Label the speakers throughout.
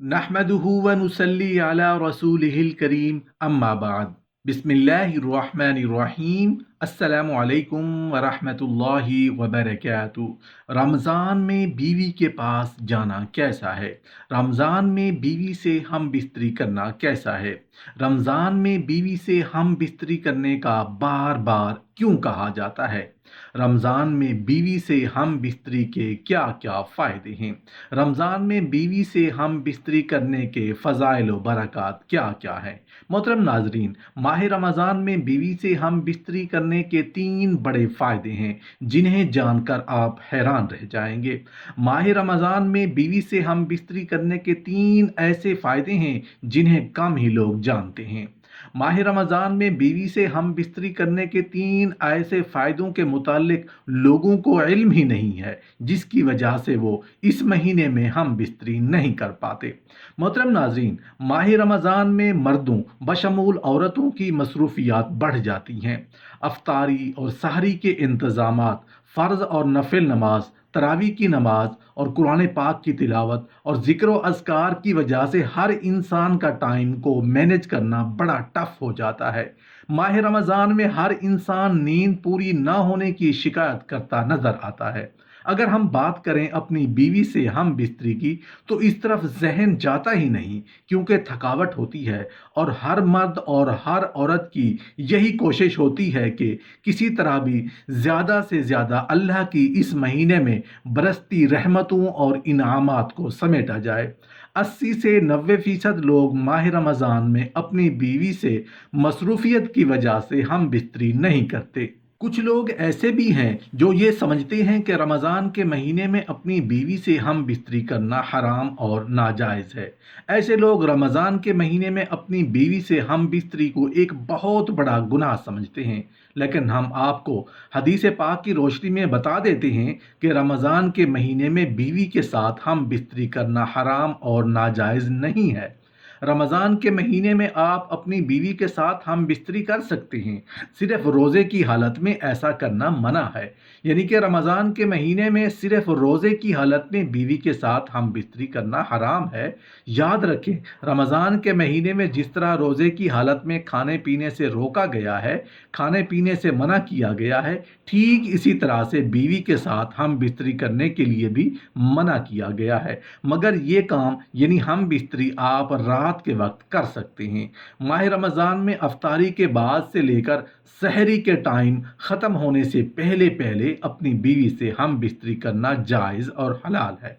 Speaker 1: नहमदुहु व नुसल्ली अला रसूलिहिल करीम अम्मा बाद बिस्मिल्लाहिर्रहमानिर्रहीम अस्सलामु अलैकुम व रहमतुल्लाहि व बरकातुहू। रमज़ान में बीवी के पास जाना कैसा है? रमज़ान में बीवी से हम बिस्तरी करना कैसा है? रमज़ान में बीवी से हम बिस्तरी करने का बार बार क्यों कहा जाता है? रमज़ान में बीवी से हम बिस्तरी के क्या क्या फ़ायदे हैं? रमज़ान में बीवी से हम बिस्तरी करने के फ़ज़ाइल व बरक़ात क्या क्या हैं? मोहतरम नाज़रीन, माह रमज़ान में बीवी से हम बिस्तरी करने के 3 बड़े फ़ायदे हैं जिन्हें जानकर आप हैरान रह जाएंगे। माह रमज़ान में बीवी से हम बिस्तरी करने के 3 ऐसे फ़ायदे हैं जिन्हें कम ही लोग जानते हैं। माह रमज़ान में बीवी से हम बिस्तरी करने के 3 ऐसे फ़ायदों के मुतालिक लोगों को इल्म ही नहीं है, जिसकी वजह से वो इस महीने में हम बिस्तरी नहीं कर पाते। मोहतरम नाज़रीन, माह रमज़ान में मर्दों बशमूल औरतों की मसरूफियात बढ़ जाती हैं। अफ्तारी और सहरी के इंतज़ामात, फ़र्ज़ और नफिल नमाज, तरावी की नमाज और कुरान पाक की तिलावत और ज़िक्र व अज़कार की वजह से हर इंसान का टाइम को मैनेज करना बड़ा टफ हो जाता है। माह रमज़ान में हर इंसान नींद पूरी ना होने की शिकायत करता नज़र आता है। अगर हम बात करें अपनी बीवी से हम बिस्तरी की, तो इस तरफ जहन जाता ही नहीं, क्योंकि थकावट होती है और हर मर्द और हर औरत की यही कोशिश होती है कि किसी तरह भी ज़्यादा से ज़्यादा अल्लाह की इस महीने में बरसती रहमतों और इनामात को समेटा जाए। 80 से 90% लोग माह रमज़ान में अपनी बीवी से मसरूफियत की वजह से हम बिस्तरी नहीं करते। कुछ लोग ऐसे भी हैं जो ये समझते हैं कि रमज़ान के महीने में अपनी बीवी से हम बिस्तरी करना हराम और नाजायज़ है। ऐसे लोग रमज़ान के महीने में अपनी बीवी से हम बिस्तरी को एक बहुत बड़ा गुनाह समझते हैं। लेकिन हम आपको हदीस पाक की रोशनी में बता देते हैं कि रमज़ान के महीने में बीवी के साथ हम बिस्तरी करना हराम और नाजायज़ नहीं है। रमज़ान के महीने में आप अपनी बीवी के साथ हम बिस्तरी कर सकते हैं, सिर्फ रोज़े की हालत में ऐसा करना मना है। यानी कि रमज़ान के महीने में सिर्फ रोज़े की हालत में बीवी के साथ हम बिस्तरी करना हराम है। याद रखें, रमज़ान के महीने में जिस तरह रोज़े की हालत में खाने पीने से रोका गया है, खाने पीने से मना किया गया है, ठीक इसी तरह से बीवी के साथ हम बिस्तरी करने के लिए भी मना किया गया है। मगर ये काम यानी हम बिस्तरी आप रात के वक्त कर सकते हैं। माह रमज़ान में अफ्तारी के बाद से लेकर सहरी के टाइम ख़त्म होने से पहले पहले अपनी बीवी से हम बिस्तरी करना जायज़ और हलाल है।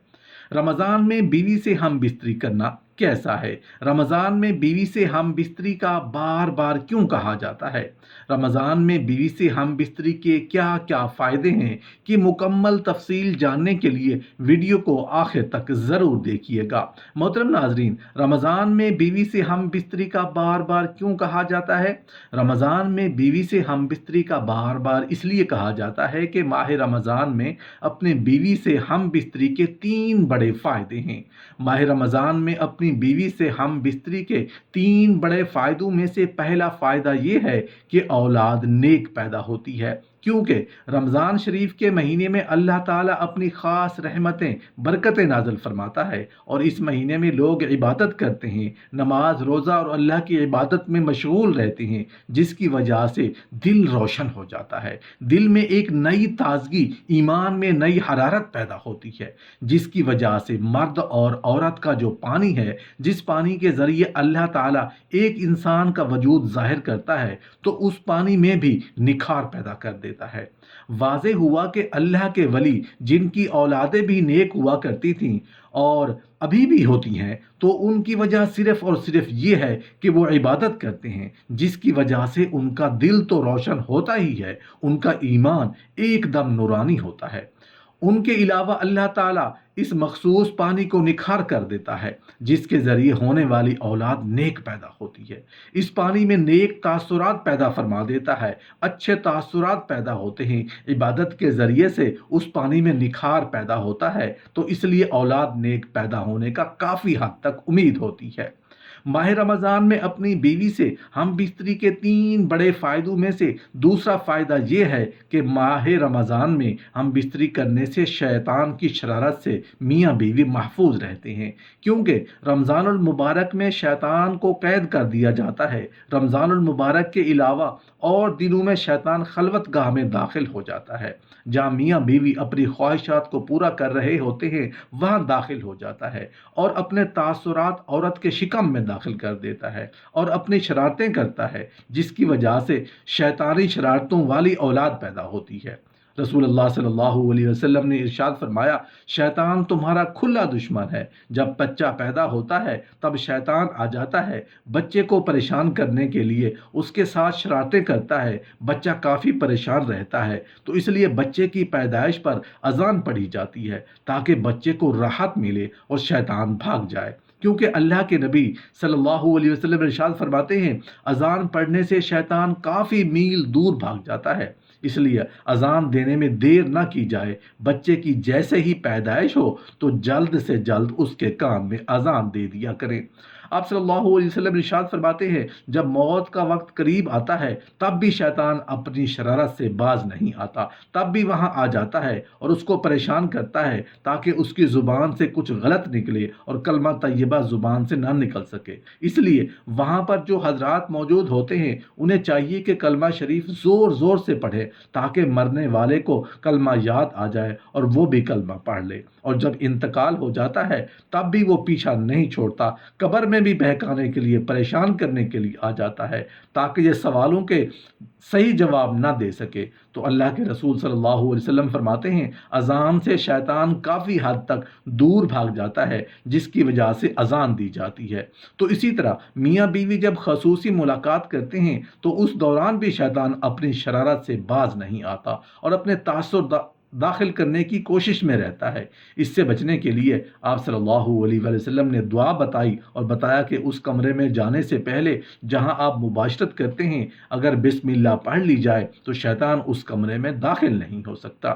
Speaker 1: रमज़ान में बीवी से हम बिस्तरी करना कैसा है? रमज़ान में बीवी से हम बिस्तरी का बार बार क्यों कहा जाता है? रमज़ान में बीवी से हम बिस्तरी के क्या क्या फ़ायदे हैं कि मुकम्मल तफसील जानने के लिए वीडियो को आखिर तक ज़रूर देखिएगा। मोहतरम नाजरीन, रमज़ान में बीवी से हम बिस्तरी का बार बार क्यों कहा जाता है? रमज़ान में बीवी से हम बिस्तरी का बार बार इसलिए कहा जाता है कि माह रमज़ान में अपने बीवी से हम बिस्तरी के 3 बड़े फ़ायदे हैं। माह रमज़ान में अपनी बीवी से हम बिस्तरी के 3 बड़े फ़ायदों में से पहला फ़ायदा ये है कि औलाद नेक पैदा होती है, क्योंकि रमज़ान शरीफ के महीने में अल्लाह ताला अपनी ख़ास रहमतें बरकतें नाज़िल फरमाता है और इस महीने में लोग इबादत करते हैं, नमाज रोज़ा और अल्लाह की इबादत में मशगूल रहते हैं, जिसकी वजह से दिल रोशन हो जाता है। दिल में एक नई ताजगी, ईमान में नई हरारत पैदा होती है, जिसकी वजह से मर्द और औरत का जो पानी है, जिस पानी के ज़रिए अल्लाह ताला एक इंसान का वजूद ज़ाहिर करता है, तो उस पानी में भी निखार पैदा कर देता है। वाज़े हुआ कि अल्लाह के वली जिनकी औलादें भी नेक हुआ करती थीं और अभी भी होती हैं, तो उनकी वजह सिर्फ़ और सिर्फ़ ये है कि वो इबादत करते हैं, जिसकी वजह से उनका दिल तो रोशन होता ही है, उनका ईमान एकदम नूरानी होता है। उनके अलावा अल्लाह ताला इस मखसूस पानी को निखार कर देता है, जिसके ज़रिए होने वाली औलाद नेक पैदा होती है। इस पानी में नेक तासुरात पैदा फरमा देता है, अच्छे तासुरात पैदा होते हैं। इबादत के ज़रिए से उस पानी में निखार पैदा होता है, तो इसलिए औलाद नेक पैदा होने का काफ़ी हद तक उम्मीद होती है। माह रमज़ान में अपनी बीवी से हम बिस्तरी के 3 बड़े फ़ायदों में से दूसरा फ़ायदा ये है कि माह रमज़ान में हम बिस्तरी करने से शैतान की शरारत से मियाँ बीवी महफूज रहते हैं, क्योंकि रमज़ानुल मुबारक में शैतान को कैद कर दिया जाता है। रमज़ानुल मुबारक के अलावा और दिनों में शैतान खलवत गाह में दाखिल हो जाता है। जहाँ मियाँ बीवी अपनी ख्वाहिशात को पूरा कर रहे होते हैं वहाँ दाखिल हो जाता है और अपने तासुरात औरत के शिकम में दाखिल कर देता है और अपनी शरारतें करता है, जिसकी वजह से शैतानी शरारतों वाली औलाद पैदा होती है। रसूलुल्लाह सल्लल्लाहु अलैहि वसल्लम ने इरशाद फरमाया, शैतान तुम्हारा खुला दुश्मन है। जब बच्चा पैदा होता है तब शैतान आ जाता है बच्चे को परेशान करने के लिए, उसके साथ शरारतें करता है, बच्चा काफ़ी परेशान रहता है। तो इसलिए बच्चे की पैदाइश पर अजान पढ़ी जाती है ताकि बच्चे को राहत मिले और शैतान भाग जाए, क्योंकि अल्लाह के नबी सल्लल्लाहु अलैहि वसल्लम इरशाद फरमाते हैं, अजान पढ़ने से शैतान काफ़ी मील दूर भाग जाता है। इसलिए अजान देने में देर ना की जाए। बच्चे की जैसे ही पैदाइश हो तो जल्द से जल्द उसके कान में अजान दे दिया करें। आप सल्लल्लाहु अलैहि वसल्लम इरशाद फरमाते हैं, जब मौत का वक्त करीब आता है तब भी शैतान अपनी शरारत से बाज नहीं आता, तब भी वहाँ आ जाता है और उसको परेशान करता है ताकि उसकी ज़ुबान से कुछ गलत निकले और कलमा तय्यबा ज़ुबान से ना निकल सके। इसलिए वहाँ पर जो हजरात मौजूद होते हैं उन्हें चाहिए कि कलमा शरीफ ज़ोर ज़ोर से पढ़े ताकि मरने वाले को कलमा याद आ जाए और वो भी कलमा पढ़ ले। और जब इंतकाल हो जाता है तब भी वो पीछा नहीं छोड़ता, कब्र में भी बहकाने के लिए, परेशान करने के लिए आ जाता है ताकि ये सवालों के सही जवाब ना दे सके। तो अल्लाह के रसूल सल्लल्लाहु अलैहि वसल्लम फरमाते हैं, अजान से शैतान काफ़ी हद तक दूर भाग जाता है, जिसकी वजह से अजान दी जाती है। तो इसी तरह मियाँ बीवी जब खसूसी मुलाकात करते हैं तो उस दौरान भी शैतान अपनी शरारत से बाज नहीं आता और अपने तासुर दाखिल करने की कोशिश में रहता है। इससे बचने के लिए आप सल्लल्लाहु अलैहि वसल्लम ने दुआ बताई और बताया कि उस कमरे में जाने से पहले जहां आप मुबाशरत करते हैं अगर बिस्मिल्लाह पढ़ ली जाए तो शैतान उस कमरे में दाखिल नहीं हो सकता,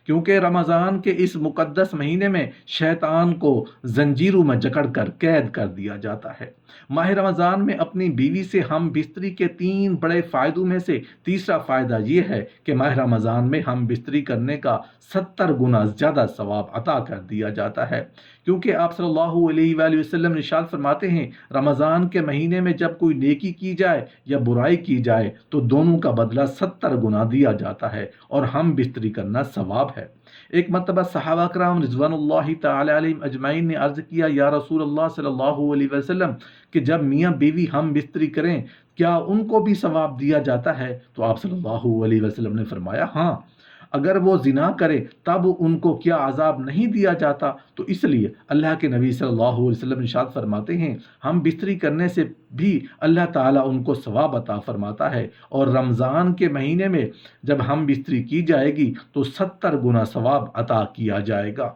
Speaker 1: क्योंकि रमज़ान के इस मुक़द्दस महीने में शैतान को जंजीरों में जकड़ कर कैद कर दिया जाता है। माह रमज़ान में अपनी बीवी से हम बिस्तरी के 3 बड़े फ़ायदों में से तीसरा फ़ायदा ये है कि माह रमज़ान में हम बिस्तरी करने का 70 गुना ज़्यादा सवाब अता कर दिया जाता है, क्योंकि आप सल्लल्लाहु अलैहि वसल्लम ने इरशाद फरमाते हैं, रमज़ान के महीने में जब कोई नेकी की जाए या बुराई की जाए तो दोनों का बदला 70 गुना दिया जाता है और हम बिस्तरी करना सवाब है। एक मरतबा सहाबा कराम रिज़वानुल्लाहि तआला अलैहिम अजमाइन ने अर्ज़ किया, या रसूल अल्लाह सल्लल्लाहु अलैहि वसल्लम, कि जब मियाँ बीवी हम बिस्तरी करें क्या उनको भी सवाब दिया जाता है? तो आप सल्लल्लाहु अलैहि वसल्लम ने फरमाया, हाँ, अगर वो जिना करे तब उनको क्या अजाब नहीं दिया जाता? तो इसलिए अल्लाह के नबी सल्लल्लाहु अलैहि वसल्लम इरशाद फरमाते हैं, हम बिस्तरी करने से भी अल्लाह ताला उनको सवाब अता फरमाता है और रमज़ान के महीने में जब हम बिस्तरी की जाएगी तो 70 गुना सवाब अता किया जाएगा।